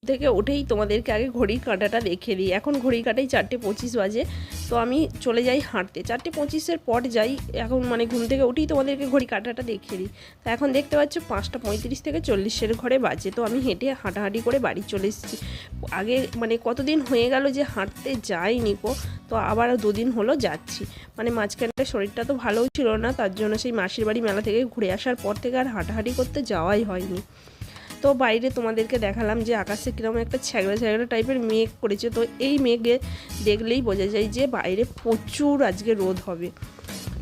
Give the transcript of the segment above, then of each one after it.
থেকে উঠেই তোমাদেরকে আগে ঘড়ির কাঁটাটা দেখিয়ে দিই। এখন ঘড়ির কাঁটায় 4:25 বাজে। তো আমি চলে যাই হাঁটতে, 4:25-এর পর যাই। এখন মানে ঘুম থেকে উঠেই তোমাদেরকে ঘড়ি কাঁটাটা দেখিয়ে দিই। তো এখন দেখতে পাচ্ছ 5:35 থেকে 40-এর ঘরে বাজে। তো আমি হেঁটে হাঁটাহাঁটি করে বাড়ি চলে এসেছি। আগে মানে কতদিন হয়ে গেল যে হাঁটতে যাইনি গো, তো আবার 2 দিন হলো যাচ্ছি। মানে মাঝখানটা শরীরটা তো ভালোও ছিল না, তার জন্য সেই মাসির বাড়ি মেলা থেকে ঘুরে আসার পর থেকে আর হাঁটাহাঁটি করতে যাওয়াই হয়নি। তো বাইরে তোমাদেরকে দেখালাম যে আকাশে কীরকম একটা ছ্যাগড়া ছ্যাগড়া টাইপের মেঘ করেছে। তো এই মেঘে দেখলেই বোঝা যায় যে বাইরে প্রচুর আজকে রোদ হবে।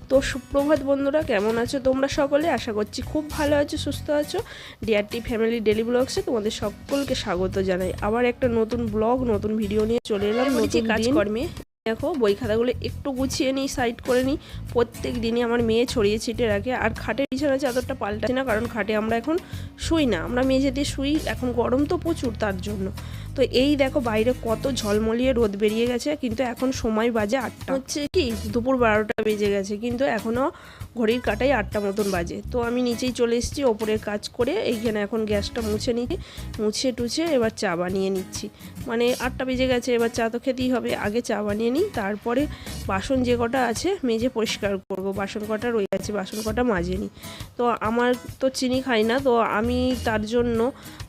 তো সুপ্রভাত বন্ধুরা, কেমন আছো তোমরা সকলে? আশা করছি খুব ভালো আছো, সুস্থ আছো। ডিআরটি ফ্যামিলি ডেলি ব্লগসে তোমাদের সকলকে স্বাগত জানাই। আবার একটা নতুন ব্লগ, নতুন ভিডিও নিয়ে চলে এলাম। নতুন কাজকর্মে দেখো বই খাতাগুলো একটু গুছিয়ে নিই, সাইড করে নিই। প্রত্যেক দিনই আমার মেয়ে ছড়িয়ে ছিটে রাখে। আর খাটের বিছানা চাদরটা পাল্টাচ্ছি না, কারণ খাটে আমরা এখন শুই না, আমরা মেঝেতে শুই। এখন গরম তো প্রচুর, তার জন্য। তো এই দেখো বাইরে কত ঝলমলিয়ে রোদ বেরিয়ে গেছে, কিন্তু এখন সময় বাজে 8টা, হচ্ছে কি দুপুর 12টা বেজে গেছে, কিন্তু এখনও ঘড়ির কাঁটায় 8টা মতন বাজে। তো আমি নিচেই চলে এসেছি ওপরের কাজ করে। এইখানে এখন গ্যাসটা মুছে নিচ্ছি, মুছে টুছে এবার চা বানিয়ে নিচ্ছি। মানে 8টা বেজে গেছে, এবার চা তো খেতেই হবে। আগে চা বানিয়ে নিই, তারপরে বাসন যে কটা আছে মেজে পরিষ্কার করব। বাসন কটা রয়ে আছে, বাসন কটা মাজে নিই। তো আমার তো চিনি খাই না, তো আমি তার জন্য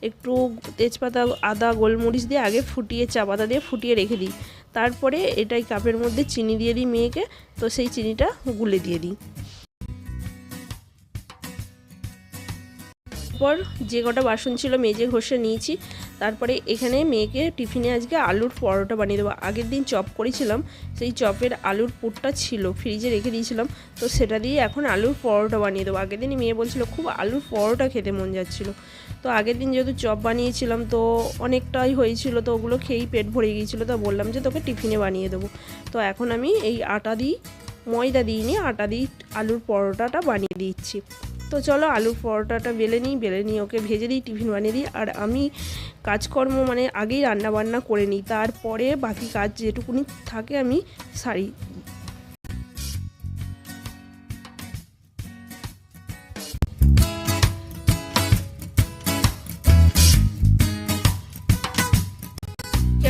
একটু তেজপাতা, আদা, গোলমরিচ দিয়ে আগে ফুটিয়ে, চা পাতা দিয়ে ফুটিয়ে রেখে দিই। তারপরে এটাই কাপের মধ্যে চিনি দিয়ে দিই মেয়েকে, তো সেই চিনিটা গুলে দিয়ে দিই। পর যে কটা বাসন ছিল মেজে ঘষে নিয়েছি। তারপরে এখানে মেয়েকে টিফিনে আজকে আলুর পরোটা বানিয়ে দেবো। আগের দিন চপ করেছিলাম, সেই চপের আলুর পুরটা ছিল, ফ্রিজে রেখে দিয়েছিলাম। তো সেটা দিয়ে এখন আলুর পরোটা বানিয়ে দেবো। আগের দিনই মেয়ে বলছিল খুব আলুর পরোটা খেতে মন যাচ্ছিল। তো আগের দিন যেহেতু চপ বানিয়েছিলাম তো অনেকটাই হয়েছিল, তো ওগুলো খেয়েই পেট ভরে গিয়েছিলো। তো বললাম যে তোকে টিফিনে বানিয়ে দেবো। তো এখন আমি এই আটা দিই, ময়দা দিইনি, আটা দিই আলুর পরোটাটা বানিয়ে দিচ্ছি। তো চলো আলুর পরোটাটা বেলে নিই, ওকে ভেজে দিই, টিফিন বানিয়ে দিই। আর আমি কাজকর্ম মানে আগেই রান্না বান্না করে নিই, তারপরে বাকি কাজ যেটুকুনি থাকে আমি সারি।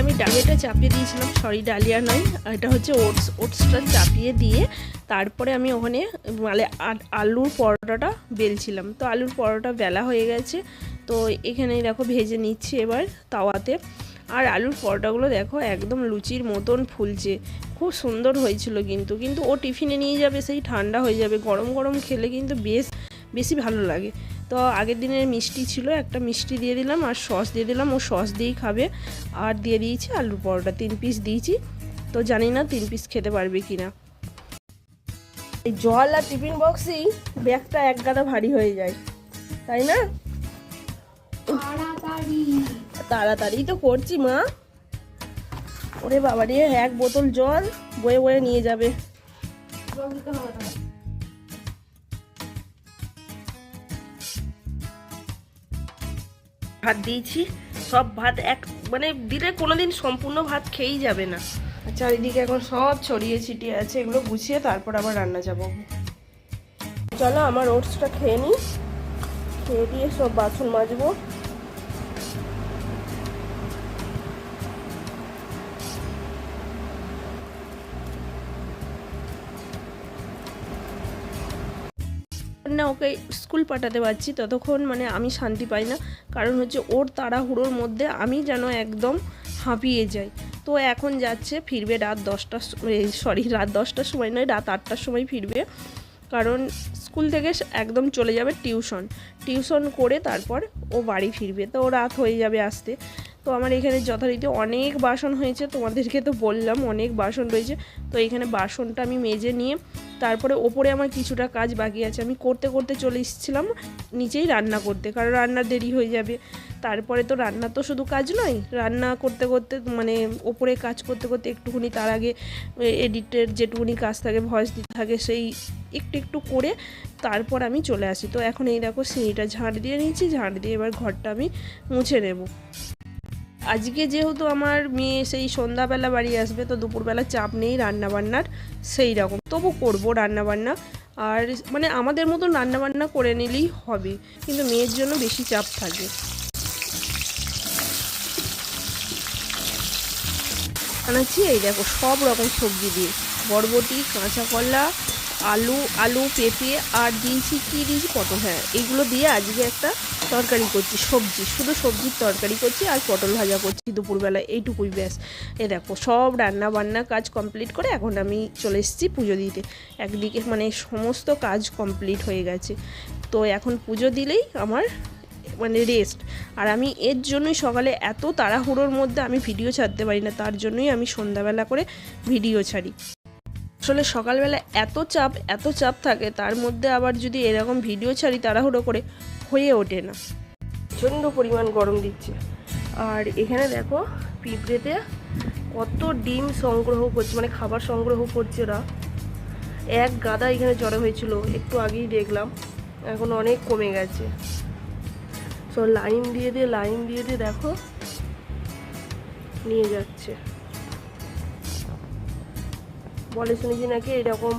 আমি ডালিয়াটা চাপিয়ে দিয়েছিলাম, সরি ডালিয়া নয়, এটা হচ্ছে ওটসটা চাপিয়ে দিয়ে তারপরে আমি ওখানে মানে আলুর পরোটাটা বেলছিলাম। তো আলুর পরোটা বেলা হয়ে গেছে, তো এখানে দেখো ভেজে নিচ্ছি এবার তাওয়াতে। আর আলুর পরোটাগুলো দেখো একদম লুচির মতন ফুলছে, খুব সুন্দর হয়েছিল। কিন্তু ও টিফিনে নিয়ে যাবে, সেই ঠান্ডা হয়ে যাবে। গরম গরম খেলে কিন্তু বেশি ভালো লাগে। তো আগের দিনের মিষ্টি ছিল, একটা মিষ্টি দিয়ে দিলাম আর সস দিয়ে দিলাম, ও সস দিয়েই খাবে। আর দিয়ে দিয়েছি আলুর পরোটা, 3 পিস দিয়েছি। তো জানি না 3 পিস খেতে পারবে কি না। এই জল আর টিফিন বক্সই ব্যাগটা এক গাদা ভারী হয়ে যায়, তাই না? তাড়াতাড়ি তো করছি মা। ওরে বাবা রে, 1 বোতল জল বয়ে বয়ে নিয়ে যাবে। ভাত দিয়েছি, সব ভাত এক মানে দিলে কোনোদিন সম্পূর্ণ ভাত খেয়েই যাবে না। আচ্ছা, এদিকে এখন সব ছড়িয়ে ছিটিয়ে আছে, এগুলো গুছিয়ে তারপর আবার রান্না যাবো। চলো আমার ওটসটা খেয়ে নিই, খেয়ে দিয়ে সব বাসন মাজবো। না ওকে স্কুল পাঠাতে পারছি ততক্ষণ মানে আমি শান্তি পাই না, কারণ হচ্ছে ওর তাড়াহুড়োর মধ্যে আমি যেন একদম হাঁপিয়ে যাই। তো এখন যাচ্ছে, ফিরবে রাত 10টার সময় নয়, রাত 8টার সময় ফিরবে। কারণ স্কুল থেকে একদম চলে যাবে টিউশন করে তারপর ও বাড়ি ফিরবে, তো রাত হয়ে যাবে আসতে। তো আমার এখানে যথারীতি অনেক বাসন হয়েছে, তোমাদেরকে তো বললাম অনেক বাসন রয়েছে। তো এখানে বাসনটা আমি মেজে নিয়ে তারপরে ওপরে আমার কিছুটা কাজ বাকি আছে, আমি করতে করতে চলে এসেছিলাম নিচেই রান্না করতে, কারণ রান্নার দেরি হয়ে যাবে। তারপরে তো রান্না তো শুধু কাজ নয়, রান্না করতে করতে মানে ওপরে কাজ করতে করতে একটুখানি তার আগে এডিটের যেটুকুনি কাজ থাকে, ভয়েস দিতে থাকে, সেই একটু করে তারপর আমি চলে আসি। তো এখন এই দেখো সিঁড়িটা ঝাঁট দিয়ে নিয়েছি, ঝাঁট দিয়ে এবার ঘরটা আমি মুছে নেব। আজকে যেহেতু আমার মেয়ে সেই সন্ধ্যাবেলা বাড়ি আসবে, তো দুপুরবেলা চাপ নেই রান্নাবান্নার সেই রকম, তবু করবো রান্নাবান্না। আর মানে আমাদের মতন রান্নাবান্না করে নিলেই হবে, কিন্তু মেয়ের জন্য বেশি চাপ থাকে। আনাচ্ছি। এই দেখো সব রকম সবজি দিয়ে, বরবটি, কাঁচা কলা, আলু, পেঁপে, আর দিয়েছি কি দিয়েছি, পটল। হ্যাঁ, এইগুলো দিয়ে আজকে একটা তরকারি করছি, সবজি, শুধু সবজির তরকারি করছি আর পটল ভাজা করছি দুপুরবেলায়, এইটুকুই ব্যাস। এই দেখো সব রান্না বান্না কাজ কমপ্লিট করে এখন আমি চলে এসেছি পুজো দিতে। একদিকে মানে সমস্ত কাজ কমপ্লিট হয়ে গেছে, তো এখন পুজো দিলেই আমার মানে রেস্ট। আর আমি এর জন্যই সকালে এত তাড়াহুড়োর মধ্যে আমি ভিডিও ছাড়তে পারি না, তার জন্যই আমি সন্ধ্যাবেলা করে ভিডিও ছাড়ি। আসলে সকালবেলা এত চাপ থাকে, তার মধ্যে আবার যদি এরকম ভিডিও ছাড়ি তাড়াহুড়ো করে, হয়ে ওঠে না। প্রচণ্ড পরিমাণ গরম দিচ্ছে। আর এখানে দেখো পিঁপড়েতে কত ডিম সংগ্রহ করছে, মানে খাবার সংগ্রহ করছে ওরা। এক গাদা এখানে জড়ো হয়েছিল, একটু আগেই দেখলাম, এখন অনেক কমে গেছে। সব লাইন দিয়ে দেখো নিয়ে যাচ্ছে। বলে শুনেছি নাকি এরকম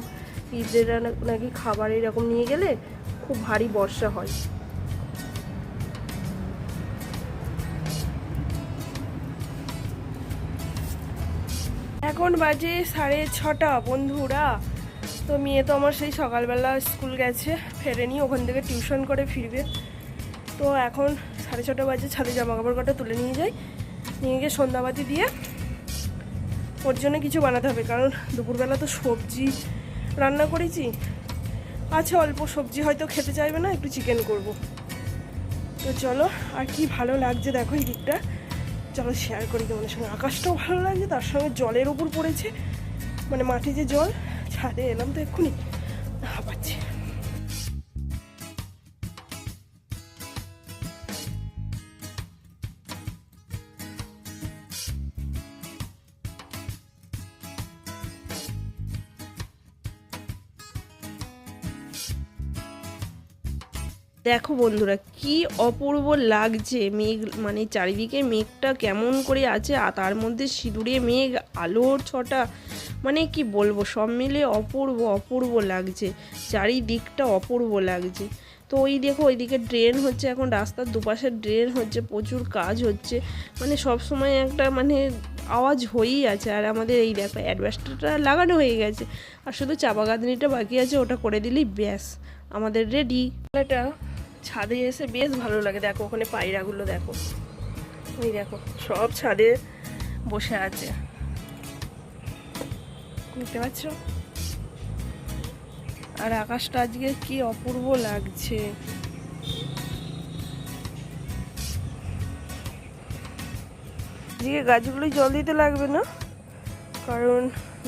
পিঁপড়েরা নাকি খাবার এরকম নিয়ে গেলে খুব ভারী বর্ষা হয়। এখন বাজে 6:30 বন্ধুরা। তো মেয়ে তো আমার সেই সকালবেলা স্কুল গেছে, ফেরেনি, ওখান থেকে টিউশন করে ফিরবে। তো এখন 6:30 বাজে, ছাদে জামা কাপড় কটা তুলে নিয়ে গিয়ে সন্ধ্যাবাতি দিয়ে ওর জন্য কিছু বানাতে হবে, কারণ দুপুরবেলা তো সবজি রান্না করেছি, আছে অল্প সবজি, হয়তো খেতে চাইবে না, একটু চিকেন করব। তো চলো, আর কি ভালো লাগছে দেখো এই দিকটা, চলো শেয়ার করি তোমাদের সঙ্গে। আকাশটাও ভালো লাগছে, তার সঙ্গে জলের উপর পড়েছে, মানে মাঠে যে জল, ছাদে এলাম তো এক্ষুনি হাঁপাচ্ছি। দেখো বন্ধুরা কি অপূর্ব লাগছে, মেঘ মানে চারিদিকে মেঘটা কেমন করে আছে, আর তার মধ্যে সিঁদুরে মেঘ, আলোর ছটা, মানে কি বলবো, সব মিলে অপূর্ব লাগছে, চারিদিকটা অপূর্ব লাগছে। তো ওই দেখো ওইদিকে ড্রেন হচ্ছে, এখন রাস্তার দুপাশে ড্রেন হচ্ছে, প্রচুর কাজ হচ্ছে, মানে সব সময় একটা মানে আওয়াজ হয়েই আছে। আর আমাদের এই দেখো অ্যাডভেস্টারটা লাগানো হয়ে গেছে, আর শুধু চাপা গাঁথনিটা বাকি আছে, ওটা করে দিলেই ব্যাস আমাদের রেডি। এটা ছাদে এসে বেশ ভালো লাগে, দেখো ওখানে পায়রাগুলো দেখো, ওই দেখো সব ছাদে বসে আছে, বুঝতে পারছো? আর আকাশটা আজকে কি অপূর্ব লাগছে। আজকে গাছগুলোই জল দিতে লাগবে না, কারণ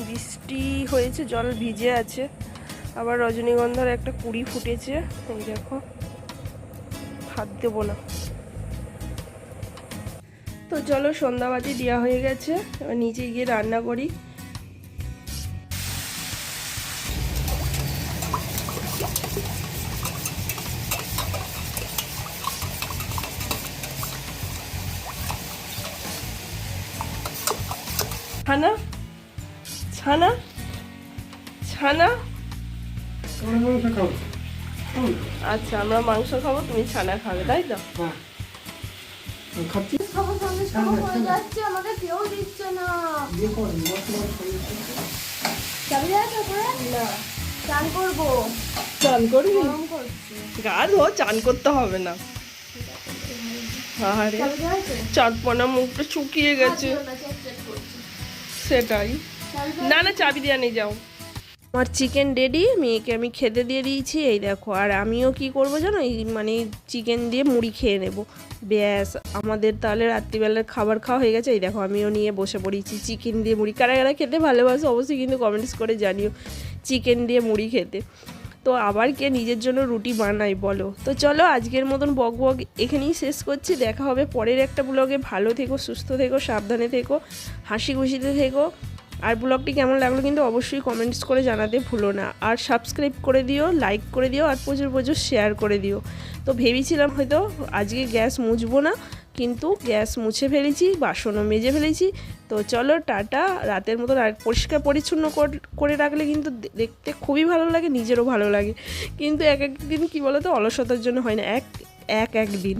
বৃষ্টি হয়েছে, জল ভিজে আছে। আবার রজনীগন্ধার একটা কুঁড়ি ফুটেছে, এই দেখো, হাত দেবো না। তো চলো, সন্ধ্যাবাতি দেওয়া হয়ে গেছে, এবার নিচে গিয়ে রান্না করি। ছানা ছানা ছানা, আচ্ছা আমরা মাংস খাবো, তুমি ছানা খাবে, তাই তো? চান করবি? গা ধো, চান করতে হবে না। আরে চাঁদপানা মুখটা শুকিয়ে গেছে, সেটাই। না চাবি দিয়ে নিয়ে যাও। আমার চিকেন রেডি, মেয়েকে আমি খেতে দিয়ে দিয়েছি, এই দেখো। আর আমিও কি করব জানো, এই মানে চিকেন দিয়ে মুড়ি খেয়ে নেব, ব্যাস আমাদের তাহলে রাত্রিবেলার খাবার খাওয়া হয়ে গেছে। এই দেখো আমিও নিয়ে বসে পড়েছি চিকেন দিয়ে মুড়ি। কারা কারা খেতে ভালোবাসো অবশ্যই কিন্তু কমেন্টস করে জানিও, চিকেন দিয়ে মুড়ি খেতে। তো আবার কে নিজের জন্য রুটি বানাই বলো। তো চলো আজকের মতন বক এখানেই শেষ করছি, দেখা হবে পরের একটা ব্লগে। ভালো থেকো, সুস্থ থেকো, সাবধানে থেকো, হাসি খুশিতে থেকো। আর ব্লগটি কেমন লাগলো কিন্তু অবশ্যই কমেন্টস করে জানাতে ভুলো না। আর সাবস্ক্রাইব করে দিও, লাইক করে দিও, আর প্রচুর শেয়ার করে দিও। তো ভেবেছিলাম হয়তো আজকে গ্যাস মুছবো না, কিন্তু গ্যাস মুছে ফেলেছি, বাসনও মেজে ফেলেছি। তো চলো টাটা। রাতের মতো পরিষ্কার পরিচ্ছন্ন করে রাখলে কিন্তু দেখতে খুবই ভালো লাগে, নিজেরও ভালো লাগে। কিন্তু এক একদিন কী বলো তো, অলসতার জন্য হয় না, এক একদিন।